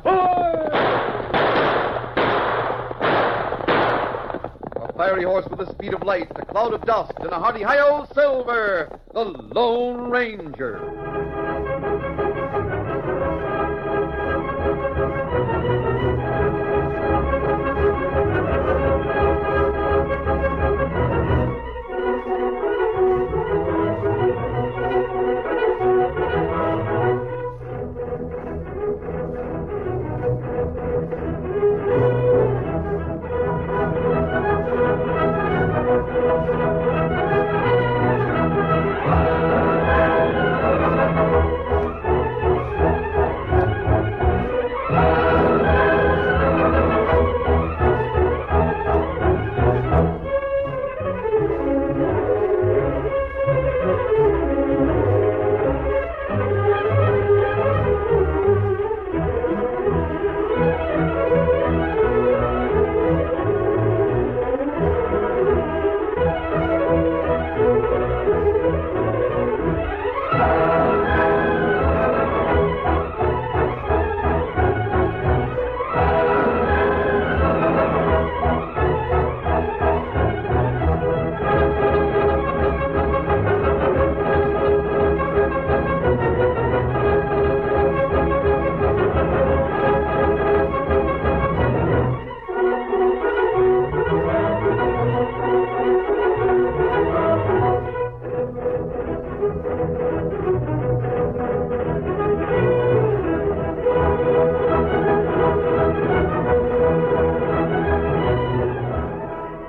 A fiery horse with the speed of light, a cloud of dust, and a hearty hi-yo, Silver, the Lone Ranger.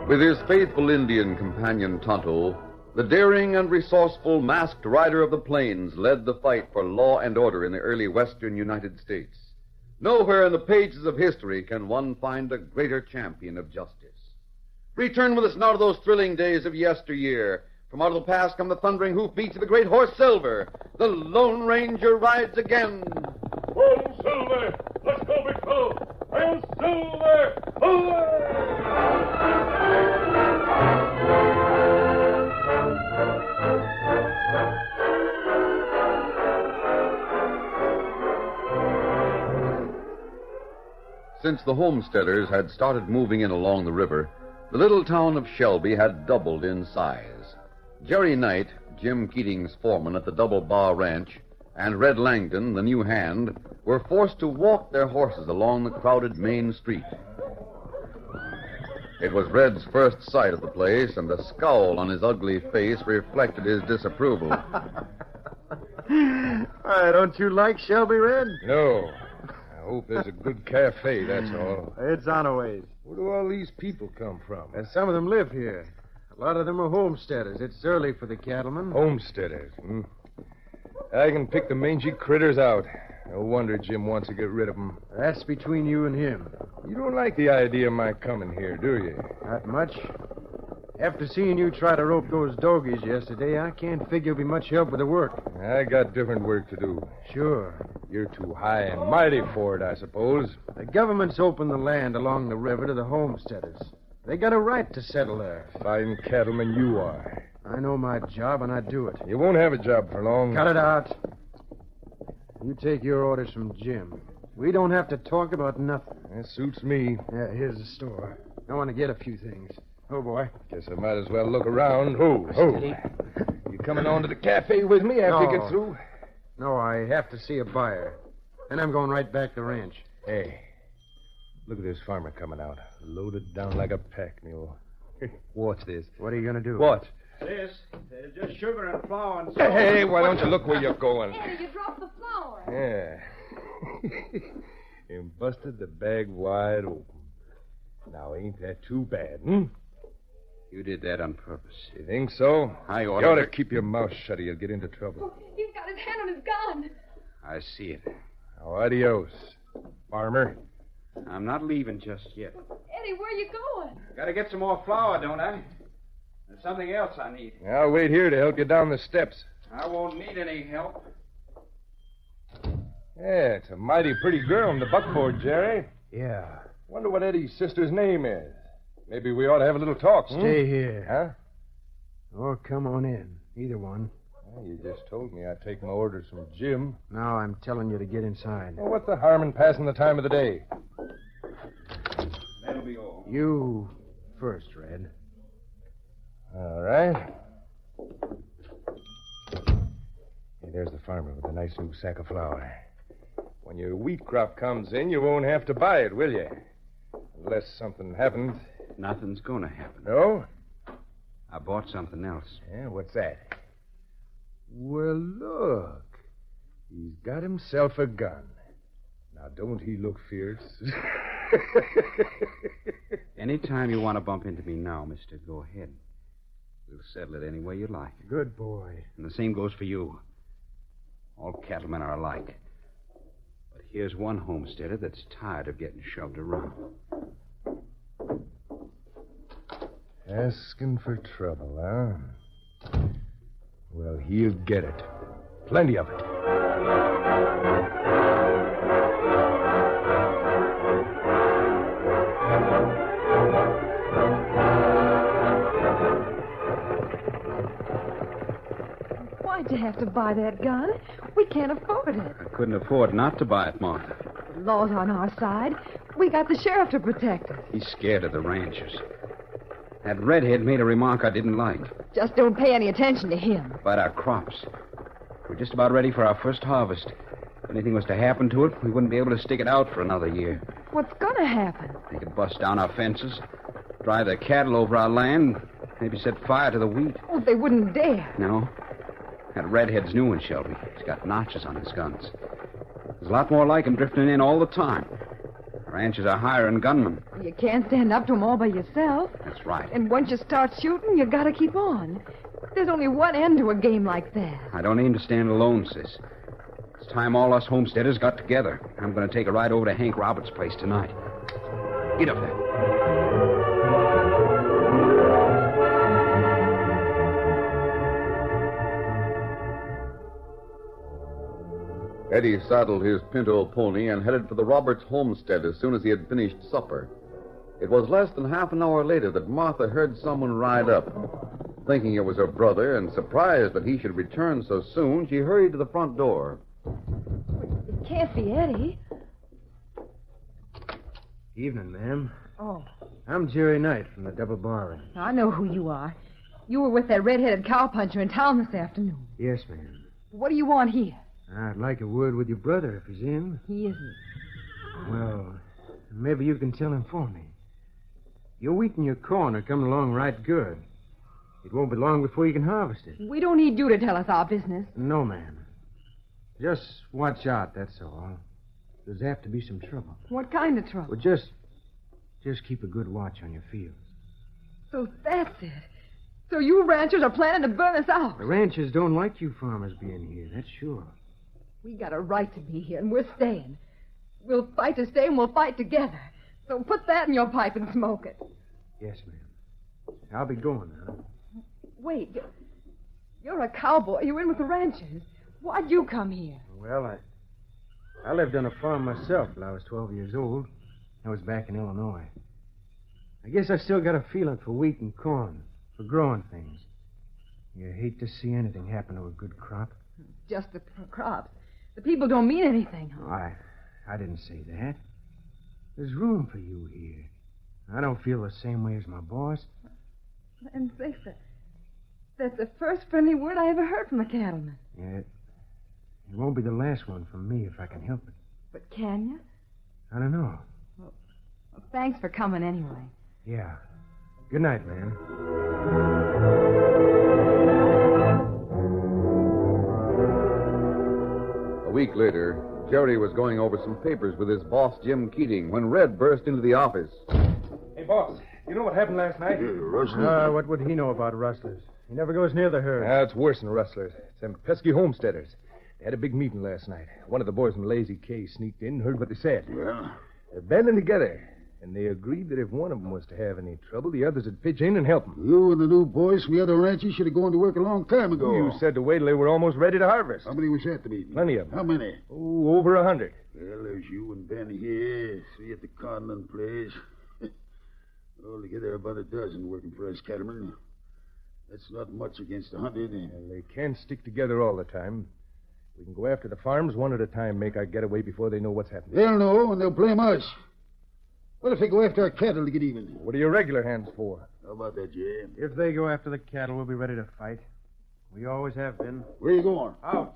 With his faithful Indian companion Tonto, the daring and resourceful masked rider of the plains led the fight for law and order in the early western United States. Nowhere in the pages of history can one find a greater champion of justice. Return with us now to those thrilling days of yesteryear. From out of the past come the thundering hoofbeats of the great horse Silver. The Lone Ranger rides again. Whoa, Silver! Let's go, big fellow! Hail, Silver! Since the homesteaders had started moving in along the river, the little town of Shelby had doubled in size. Jerry Knight, Jim Keating's foreman at the Double Bar Ranch, and Red Langdon, the new hand, were forced to walk their horses along the crowded main street. It was Red's first sight of the place, and the scowl on his ugly face reflected his disapproval. Don't you like Shelby, Red? No. I hope there's a good cafe, that's all. It's on a ways. Where do all these people come from? And some of them live here. A lot of them are homesteaders. It's early for the cattlemen. Homesteaders, I can pick the mangy critters out. No wonder Jim wants to get rid of them. That's between you and him. You don't like the idea of my coming here, do you? Not much. After seeing you try to rope those dogies yesterday, I can't figure you'll be much help with the work. I got different work to do. Sure. You're too high and mighty for it, I suppose. The government's opened the land along the river to the homesteaders. They got a right to settle there. Fine cattleman you are. I know my job, and I do it. You won't have a job for long. Cut it out. You take your orders from Jim. We don't have to talk about nothing. That suits me. Yeah, here's the store. I want to get a few things. Oh, boy. Guess I might as well look around. Oh. Steady. You coming on to the cafe with me after you get through? No, I have to see a buyer. Then I'm going right back to the ranch. Hey, look at this farmer coming out. Loaded down like a pack mule. What's this? What are you going to do? What? This is just sugar and flour and salt. Hey, why don't you look where you're going? Eddie, you dropped the flour. Yeah. And busted the bag wide open. Now, ain't that too bad, You did that on purpose. You think so? I You ought ought to keep your mouth shut or you'll get into trouble. Oh, he's got his hand on his gun. I see it. Now, adios, farmer. I'm not leaving just yet. Eddie, where are you going? Gotta get some more flour, don't I? There's something else I need. I'll wait here to help you down the steps. I won't need any help. Yeah, it's a mighty pretty girl in the buckboard, Jerry. Yeah. Wonder what Eddie's sister's name is. Maybe we ought to have a little talk. Stay here. Huh? Or come on in. Either one. You just told me I'd take my orders from Jim. Now I'm telling you to get inside. Well, what's the harm in passing the time of the day? That'll be all. You first, Red. All right. Hey, there's the farmer with a nice new sack of flour. When your wheat crop comes in, you won't have to buy it, will you? Unless something happens. Nothing's going to happen. No? I bought something else. Yeah, what's that? Well, look. He's got himself a gun. Now, don't he look fierce? Anytime you want to bump into me now, mister, go ahead. We'll settle it any way you like. Good boy. And the same goes for you. All cattlemen are alike. But here's one homesteader that's tired of getting shoved around. Asking for trouble, huh? Well, he'll get it. Plenty of it. Why'd you have to buy that gun? We can't afford it. I couldn't afford not to buy it, Martha. The law's on our side. We got the sheriff to protect us. He's scared of the ranchers. That redhead made a remark I didn't like. Just don't pay any attention to him. About our crops. We're just about ready for our first harvest. If anything was to happen to it, we wouldn't be able to stick it out for another year. What's gonna happen? They could bust down our fences, drive their cattle over our land, maybe set fire to the wheat. Oh, they wouldn't dare. No. That redhead's new one, Shelby. He's got notches on his guns. There's a lot more like him drifting in all the time. The ranchers are hiring gunmen. You can't stand up to them all by yourself. That's right. And once you start shooting, you gotta keep on. There's only one end to a game like that. I don't aim to stand alone, sis. It's time all us homesteaders got together. I'm going to take a ride over to Hank Roberts' place tonight. Get up there. Eddie saddled his pinto pony and headed for the Roberts homestead as soon as he had finished supper. It was less than half an hour later that Martha heard someone ride up. Thinking it was her brother and surprised that he should return so soon, she hurried to the front door. It can't be Eddie. Evening, ma'am. Oh, I'm Jerry Knight from the Double Barring. I know who you are. You were with that red-headed cowpuncher in town this afternoon. Yes, ma'am. What do you want here? I'd like a word with your brother if he's in. He isn't. Well, maybe you can tell him for me. Your wheat and your corn are coming along right good. It won't be long before you can harvest it. We don't need you to tell us our business. No, ma'am. Just watch out, that's all. There's apt to be some trouble. What kind of trouble? Well, just keep a good watch on your fields. So that's it. So you ranchers are planning to burn us out. The ranchers don't like you farmers being here, that's sure. We got a right to be here, and we're staying. We'll fight to stay, and we'll fight together. So put that in your pipe and smoke it. Yes, ma'am. I'll be going now. Wait, you're a cowboy. You're in with the ranchers. Why'd you come here? Well, I lived on a farm myself till I was 12 years old. I was back in Illinois. I guess I've still got a feeling for wheat and corn, for growing things. You hate to see anything happen to a good crop. Just the crops. The people don't mean anything. Oh, I didn't say that. There's room for you here. I don't feel the same way as my boss. And that's the first friendly word I ever heard from a cattleman. Yeah, it won't be the last one from me if I can help it. But can you? I don't know. Well, thanks for coming anyway. Yeah. Good night, ma'am. A week later, Jerry was going over some papers with his boss, Jim Keating, when Red burst into the office. Hey, boss, you know what happened last night? What would he know about rustlers? He never goes near the herd. It's worse than rustlers. It's them pesky homesteaders. They had a big meeting last night. One of the boys from Lazy K sneaked in and heard what they said. Well? They're banding together, and they agreed that if one of them was to have any trouble, the others would pitch in and help them. You and the new boys from the other ranches should have gone to work a long time ago. You said to wait till they were almost ready to harvest. How many was at the meeting? Plenty of them. How many? Oh, over 100. Well, there's you and Ben here, three at the Conlon place. Altogether, about a dozen working for us cattlemen. That's not much against 100. And they can't stick together all the time. We can go after the farms one at a time, make our getaway before they know what's happening. They'll know, and they'll blame us. What if they go after our cattle to get even? What are your regular hands for? How about that, Jay? If they go after the cattle, we'll be ready to fight. We always have been. Where you going? Out.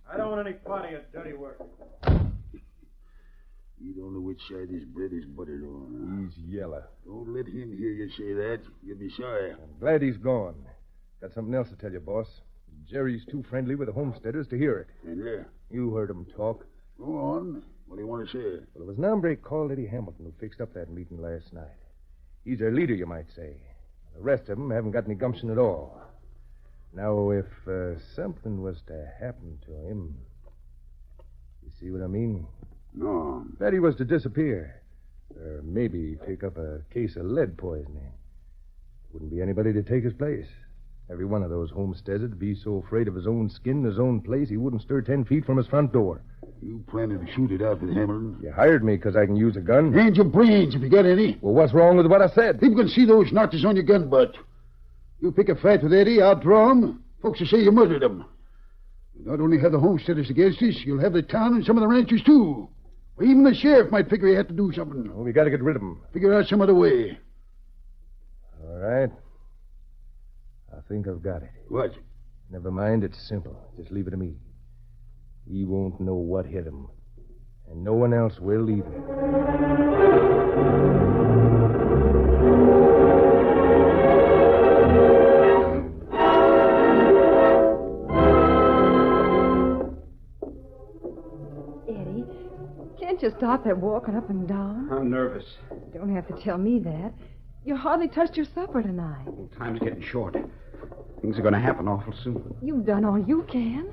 I don't want any part of your dirty work. You don't know which side this bread is buttered on. He's yellow. Don't let him hear you say that. You'll be sorry. I'm glad he's gone. Got something else to tell you, boss. Jerry's too friendly with the homesteaders to hear it. And You heard him talk. go on. What do you want to say? Well, it was an hombre called Eddie Hamilton who fixed up that meeting last night. He's their leader, you might say. The rest of them haven't got any gumption at all. Now, if something was to happen to him... You see what I mean? No. Bet he was to disappear. Or maybe pick up a case of lead poisoning. Wouldn't be anybody to take his place. Every one of those homesteaders would be so afraid of his own skin and his own place, he wouldn't stir 10 feet from his front door. You planning to shoot it out with Hamilton? You hired me because I can use a gun. Hand your brains if you got any. Well, what's wrong with what I said? People can see those notches on your gun butt. You pick a fight with Eddie, I'll draw him. Folks will say you murdered him. You not only have the homesteaders against us, you'll have the town and some of the ranchers, too. Well, even the sheriff might figure he had to do something. Well, we got to get rid of him. Figure out some other way. All right. I think I've got it. What? Never mind, it's simple. Just leave it to me. He won't know what hit him. And no one else will either. Eddie, can't you stop that walking up and down? I'm nervous. Don't have to tell me that. You hardly touched your supper tonight. Time's getting short. Things are going to happen awful soon. You've done all you can.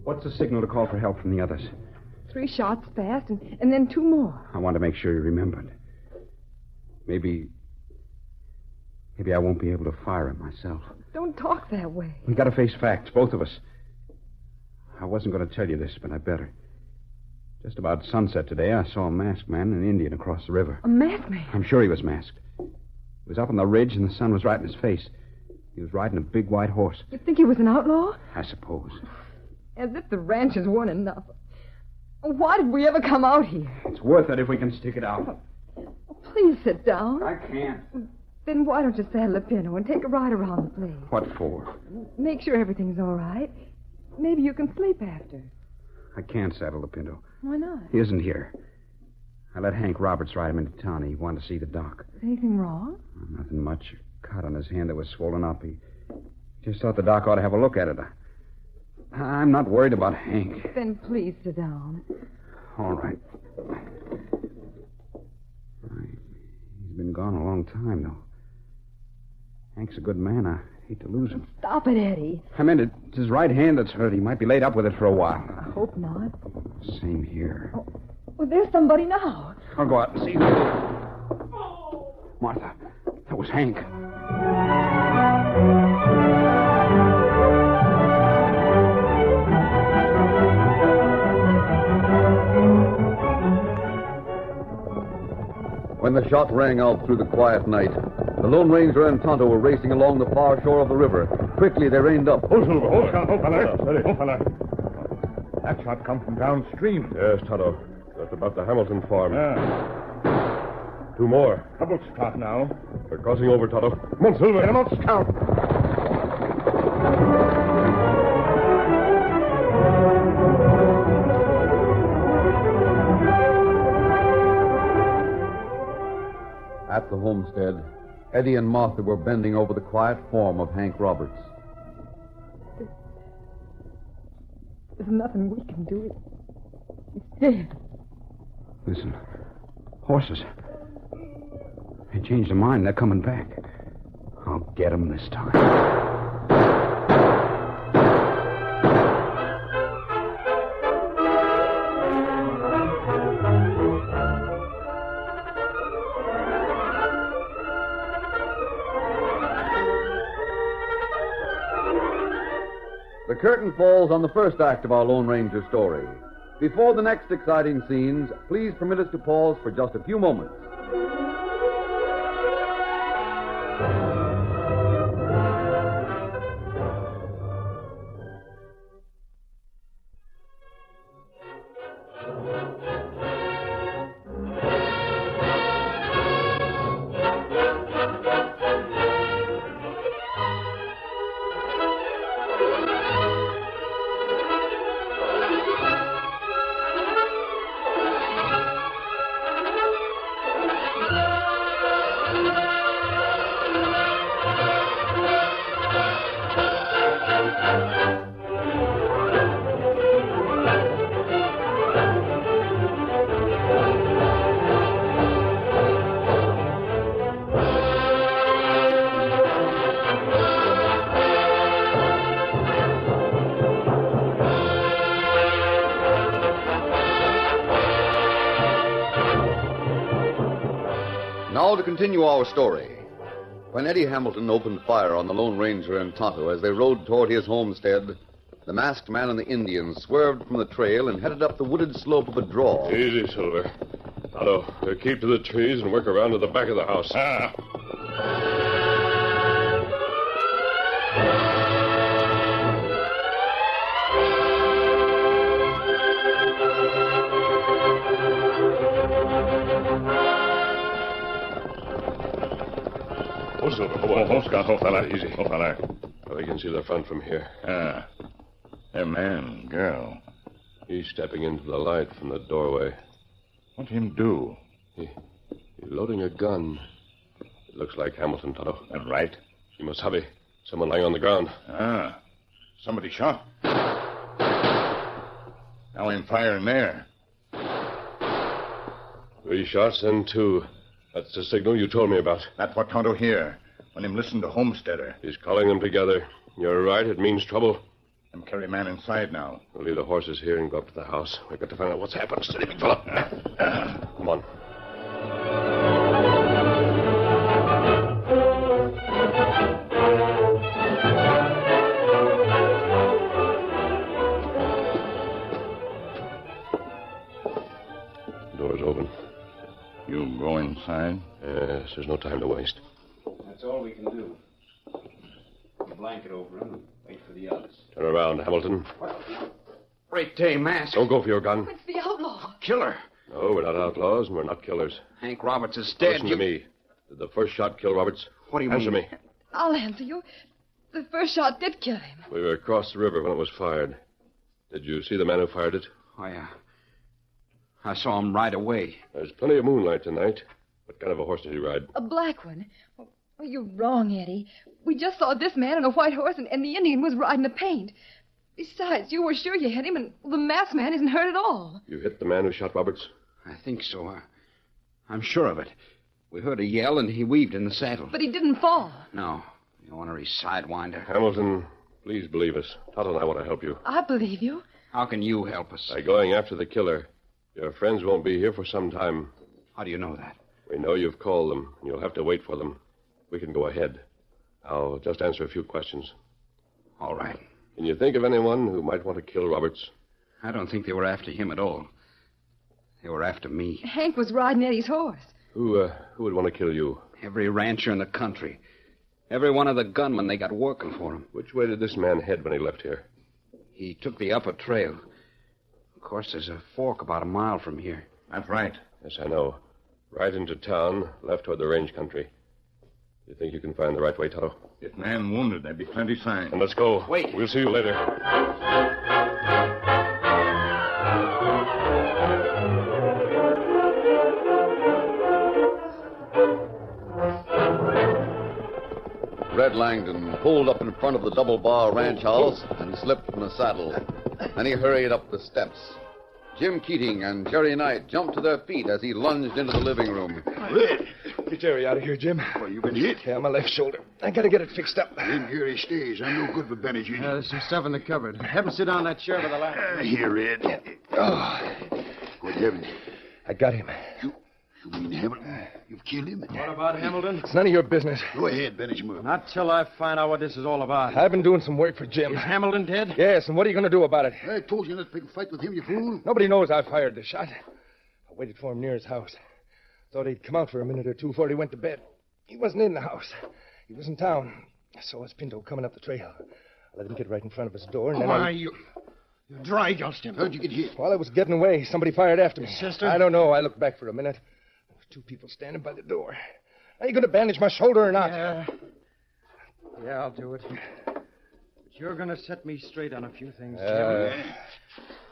What's the signal to call for help from the others? 3 shots fast, and then 2 more. I want to make sure you remembered. Maybe I won't be able to fire him myself. Don't talk that way. We got to face facts, both of us. I wasn't going to tell you this, but I better. Just about sunset today, I saw a masked man and an Indian across the river. A masked man? I'm sure he was masked. He was up on the ridge, and the sun was right in his face. He was riding a big white horse. You think he was an outlaw? I suppose. As if the ranchers weren't enough. Why did we ever come out here? It's worth it if we can stick it out. Please sit down. I can't. Then why don't you saddle a pinto and take a ride around the place? What for? Make sure everything's all right. Maybe you can sleep after. I can't saddle the pinto. Why not? He isn't here. I let Hank Roberts ride him into town. He wanted to see the doc. Is anything wrong? Nothing much. A cut on his hand that was swollen up. He just thought the doc ought to have a look at it. I'm not worried about Hank. Then please sit down. All right. He's been gone a long time, though. Hank's a good man. I hate to lose him. Stop it, Eddie. I meant it's his right hand that's hurt. He might be laid up with it for a while. I hope not. Same here. Oh, well, there's somebody now. I'll go out and see. Martha, that was Hank. When the shot rang out through the quiet night, the Lone Ranger and Tonto were racing along the far shore of the river. Quickly, they reined up. Hold, Silver. Hold, fella. Steady. Hold, fella. That shot come from downstream. Yes, Tonto. That's about the Hamilton farm. Yeah. 2 more. Double spot now. They're crossing over, Tonto. Come on, Silver. Get him out, scout. At the homestead, Eddie and Martha were bending over the quiet form of Hank Roberts. There's nothing we can do. It's dead. Listen. Horses. They changed their mind. They're coming back. I'll get them this time. The curtain falls on the first act of our Lone Ranger story. Before the next exciting scenes, please permit us to pause for just a few moments. Now to continue our story. When Eddie Hamilton opened fire on the Lone Ranger and Tonto as they rode toward his homestead, the masked man and the Indian swerved from the trail and headed up the wooded slope of a draw. Easy, Silver. Tonto, keep to the trees and work around to the back of the house. Oh, Silver, hold on. Hold on. Easy. Hold on. We can see the front from here. A man, girl. He's stepping into the light from the doorway. What him do? He's loading a gun. It looks like Hamilton, Tonto. That right? He must have someone lying on the ground. Somebody shot. Now him firing there. 3 shots and 2. That's the signal you told me about. That's what Tonto hear when him listen to Homesteader. He's calling them together. You're right. It means trouble. Them carry man inside now. We'll leave the horses here and go up to the house. We've got to find out what's happened. Steady, big fella. Come on. Door's open. You go inside? Yes, there's no time to waste. That's all we can do. Put a blanket over him and wait for the others. Turn around, Hamilton. Great day, Mask. Don't go for your gun. It's the outlaw. Killer. No, we're not outlaws and we're not killers. Hank Roberts is dead. Listen to me. Did the first shot kill Roberts? What do you Answer mean? me. I'll answer you. The first shot did kill him. We were across the river when it was fired. Did you see the man who fired it? I saw him right away. There's plenty of moonlight tonight. What kind of a horse did he ride? A black one. Oh, you're wrong, Eddie. We just saw this man on a white horse, and the Indian was riding a paint. Besides, you were sure you hit him, and the masked man isn't hurt at all. You hit the man who shot Roberts? I think so. I'm sure of it. We heard a yell, and he weaved in the saddle. But he didn't fall. No. The ornery sidewinder. Hamilton, please believe us. Tonto and I want to help you. I believe you. How can you help us? By going after the killer. Your friends won't be here for some time. How do you know that? We know you've called them, and you'll have to wait for them. We can go ahead. I'll just answer a few questions. All right. Can you think of anyone who might want to kill Roberts? I don't think they were after him at all. They were after me. Hank was riding Eddie's horse. Who would want to kill you? Every rancher in the country. Every one of the gunmen they got working for him. Which way did this man head when he left here? He took the upper trail. Of course, there's a fork about a mile from here. That's right. Yes, I know. Right into town, left toward the range country. You think you can find the right way, Tonto? If man wounded, there'd be plenty sign. And let's go. Wait. We'll see you later. Red Langdon pulled up in front of the double-bar ranch house and slipped from the saddle. Then he hurried up the steps. Jim Keating and Jerry Knight jumped to their feet as he lunged into the living room. Red. Get Jerry out of here, Jim. Well, you been hit? Yeah, my left shoulder. I gotta get it fixed up. In here he stays. I'm no good with bandaging. There's some stuff in the cupboard. Have him sit down in that chair by the lamp. Here, Red. Oh, Good heavens. I got him. You mean Hamilton? You've killed him? What about Hamilton? It's none of your business. Go ahead, bandage him up. Not till I find out what this is all about. I've been doing some work for Jim. Is Hamilton dead? Yes, and what are you going to do about it? I told you not to pick a fight with him, you fool. Nobody knows I fired the shot. I waited for him near his house. Thought he'd come out for a minute or two before he went to bed. He wasn't in the house. He was in town. I saw his Pinto coming up the trail. I let him get right in front of his door, and then You dry gulched him. How'd you get hit? While I was getting away, somebody fired after me. Sister? I don't know. I looked back for a minute. There was 2 people standing by the door. Are you going to bandage my shoulder or not? Yeah, I'll do it. But you're going to set me straight on a few things, Jim.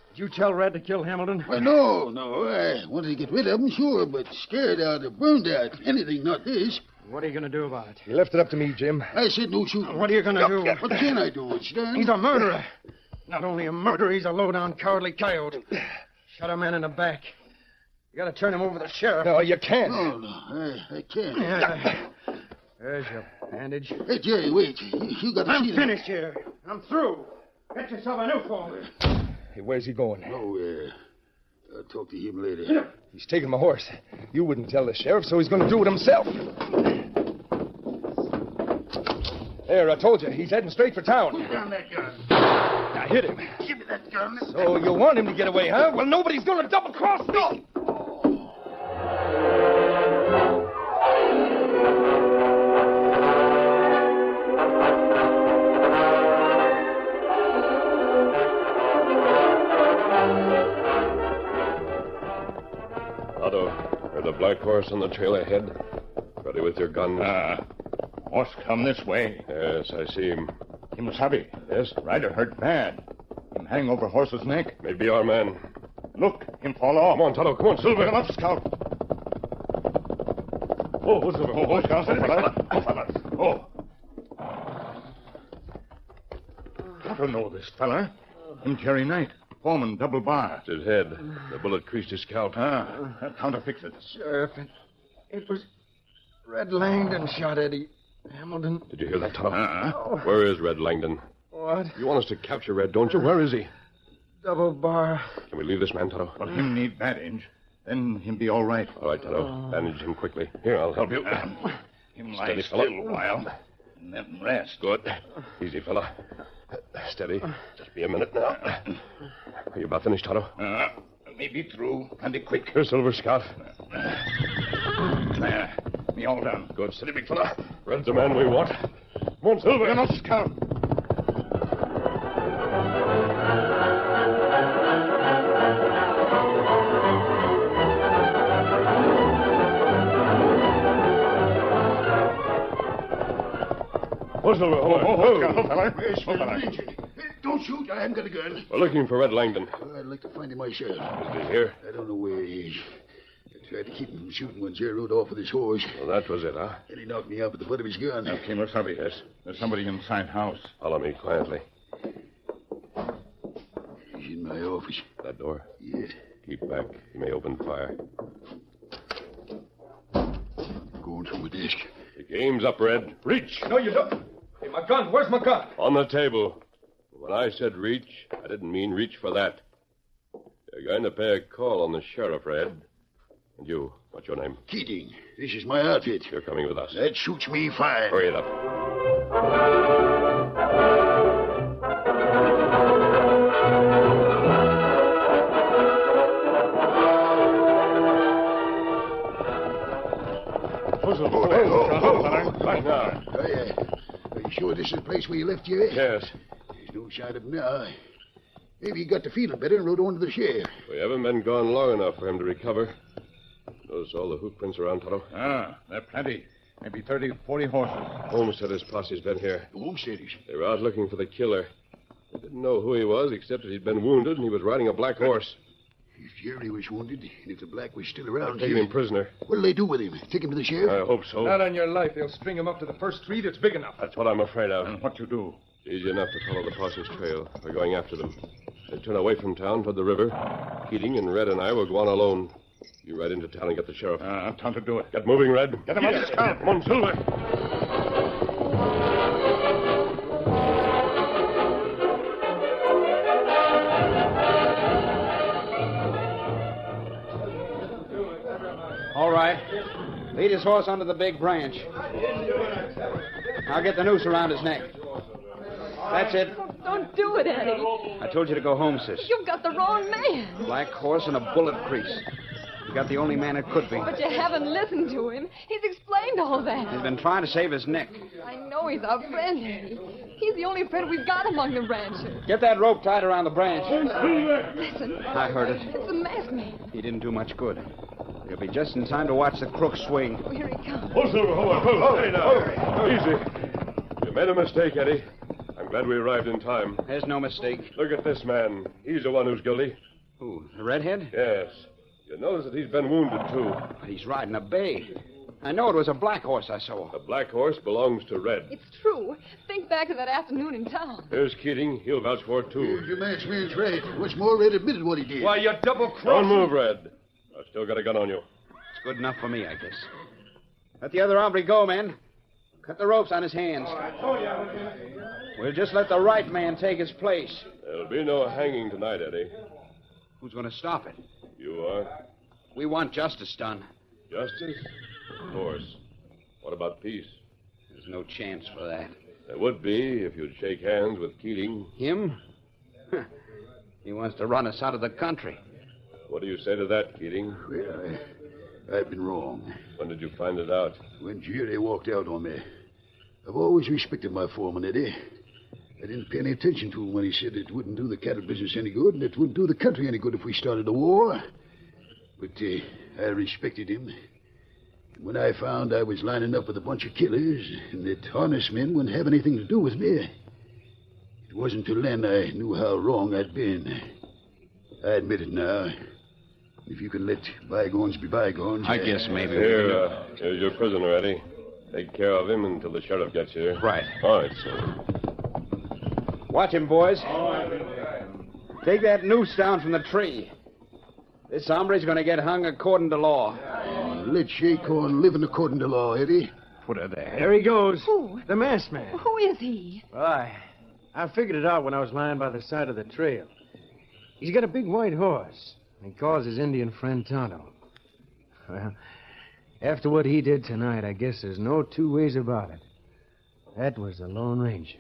Did you tell Red to kill Hamilton? Well, no. I wanted to get rid of him, sure, but scared out or burned out. Anything, not this. What are you going to do about it? You left it up to me, Jim. I said no shooting. What are you going to do? What can I do? It's done. He's a murderer. Not only a murderer, he's a low-down, cowardly coyote. Shot a man in the back. You got to turn him over to the sheriff. No, you can't. No, I can't. Yeah. There's your bandage. Hey, Jerry, wait. You got to I'm see finished here. I'm through. Get yourself a new phone. Hey, where's he going? Oh, I'll talk to him later. He's taking my horse. You wouldn't tell the sheriff, so he's going to do it himself. There, I told you. He's heading straight for town. Put down that gun. I hit him. Give me that gun. So you want him to get away, huh? Well, nobody's going to double-cross me. Otto, there's a black horse on the trail ahead. Ready with your gun. Horse come this way. Yes, I see him. Him savvy. Yes? Rider hurt bad. Him hang over horse's neck. Maybe our man. Look, him fall off. Come on, Tonto. Come on, Silver. Come up, Scout. Oh, Silver. Oh, Scout. Oh. I don't know this fella. Him Jerry Knight. Foreman, double bar. It's his head. The bullet creased his scalp. That counterfix it. Sheriff, it was Red Langdon shot Eddie Hamilton. Did you hear that, Tonto? Where is Red Langdon? What? You want us to capture Red, don't you? Where is he? Double bar. Can we leave this man, Tonto? Well, him need bandage. Then him be all right. All right, Tonto. Bandage him quickly. Here, I'll help you. Him Steady, lie fella. still a while. And then rest. Good. Easy, fella. Steady. Just be a minute now. Are you about finished, Tonto? Maybe through. Plenty quick. Here, Silver, Scout. There. Me all done. Good. Steady, big fella. Red's the man we want. Come on, Silver. Come on, Scout. Oh, Silver. Oh, fella. Yes, Ranger. Don't shoot. I haven't got a gun. We're looking for Red Langdon. I'd like to find him myself. Is he here? I don't know where he is. I tried to keep him from shooting when Jerry rode off with his horse. Well, that was it, huh? And he knocked me out with the butt of his gun. Okay, Wasabi. Yes. There's somebody inside house. Follow me quietly. He's in my office. That door. Yeah. Keep back. He may open fire. Going through my desk. The game's up, Red. Reach. No, you don't. Hey, my gun. Where's my gun? On the table. When I said reach, I didn't mean reach for that. You're going to pay a call on the sheriff, Red. And you, what's your name? Keating. This is my outfit. You're coming with us. That suits me fine. Hurry it up. Right now. Oh, yeah. Are you sure this is the place where you left Jerry? Yes. There's no sign of him now. Maybe he got to feeling better and rode on to the sheriff. We haven't been gone long enough for him to recover. Notice all the hoof prints around, Tonto? There are plenty. Maybe 30, 40 horses. Homesteads' posse's been here. The homesteaders. They were out looking for the killer. They didn't know who he was, except that he'd been wounded and he was riding a black horse. If Jerry was wounded, and if the black was still around Taking here, him prisoner. what'll they do with him? Take him to the sheriff? I hope so. Not on your life. They'll string him up to the first street. It's big enough. That's what I'm afraid of. And what you do? Easy enough to follow the posse's trail. We're going after them. They turn away from town toward the river. Keating and Red and I will go on alone. You ride into town and get the sheriff. Time to do it. Get moving, Red. Get him up, Scout. Come on, Silver. All right. Lead his horse under the big branch. I'll get the noose around his neck. That's it. Oh, don't do it, Eddie. I told you to go home, sis. You've got the wrong man. Black horse and a bullet crease. You got the only man it could be. But you haven't listened to him. He's explained all that. He's been trying to save his neck. I know he's our friend, Eddie. He's the only friend we've got among the ranchers. Get that rope tied around the branch. Listen. I heard it. It's the masked man. He didn't do much good. He'll be just in time to watch the crook swing. Oh, here he comes. Oh, Silver, hold on. Hey, now. Easy. You made a mistake, Eddie. I'm glad we arrived in time. There's no mistake. Look at this man. He's the one who's guilty. Who, the redhead? Yes. You notice that he's been wounded, too. He's riding a bay. I know it was a black horse I saw. The black horse belongs to Red. It's true. Think back to that afternoon in town. Here's Keating. He'll vouch for it, too. Your masked man's right. What's more, Red admitted what he did. Why, you double-crossed. Don't move, Red. I've still got a gun on you. It's good enough for me, I guess. Let the other hombre go, men. Cut the ropes on his hands. We'll just let the right man take his place. There'll be no hanging tonight, Eddie. Who's going to stop it? You are. We want justice done. Justice? Of course. What about peace? There's no chance for that. There would be if you'd shake hands with Keating. Him? He wants to run us out of the country. What do you say to that, Keating? Well, I've been wrong. When did you find it out? When Jerry walked out on me. I've always respected my foreman, Eddie. I didn't pay any attention to him when he said it wouldn't do the cattle business any good and it wouldn't do the country any good if we started a war. But I respected him. And when I found I was lining up with a bunch of killers and that honest men wouldn't have anything to do with me, it wasn't till then I knew how wrong I'd been. I admit it now. If you can let bygones be bygones... I guess maybe... Here's your prisoner, Eddie. Take care of him until the sheriff gets here. Right. All right, sir. Watch him, boys. Take that noose down from the tree. This hombre's going to get hung according to law. Let Shaycorn live according to law, Eddie. Put her there. There he goes. Who? The masked man. Who is he? Well, I figured it out when I was lying by the side of the trail. He's got a big white horse. He calls his Indian friend Tonto. Well, after what he did tonight, I guess there's no two ways about it. That was the Lone Ranger.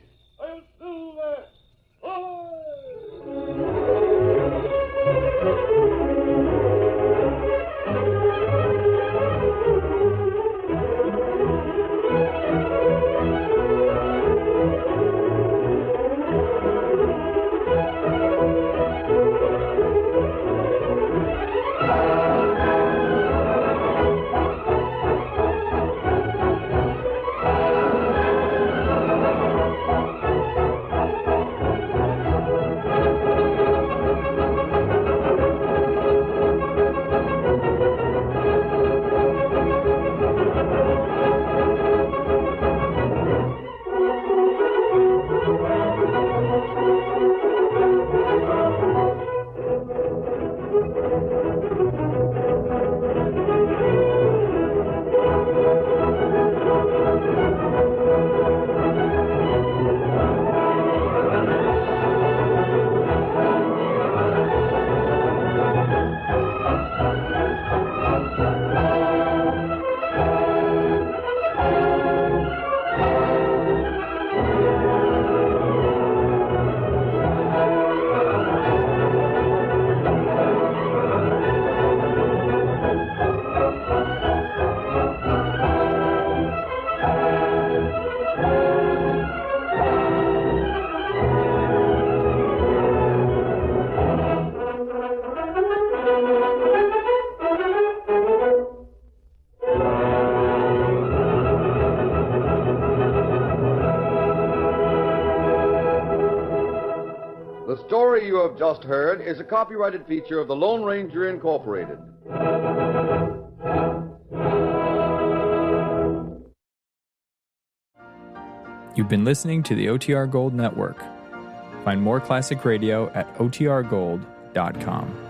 The story you have just heard is a copyrighted feature of the Lone Ranger Incorporated. You've been listening to the OTR Gold Network. Find more classic radio at otrgold.com.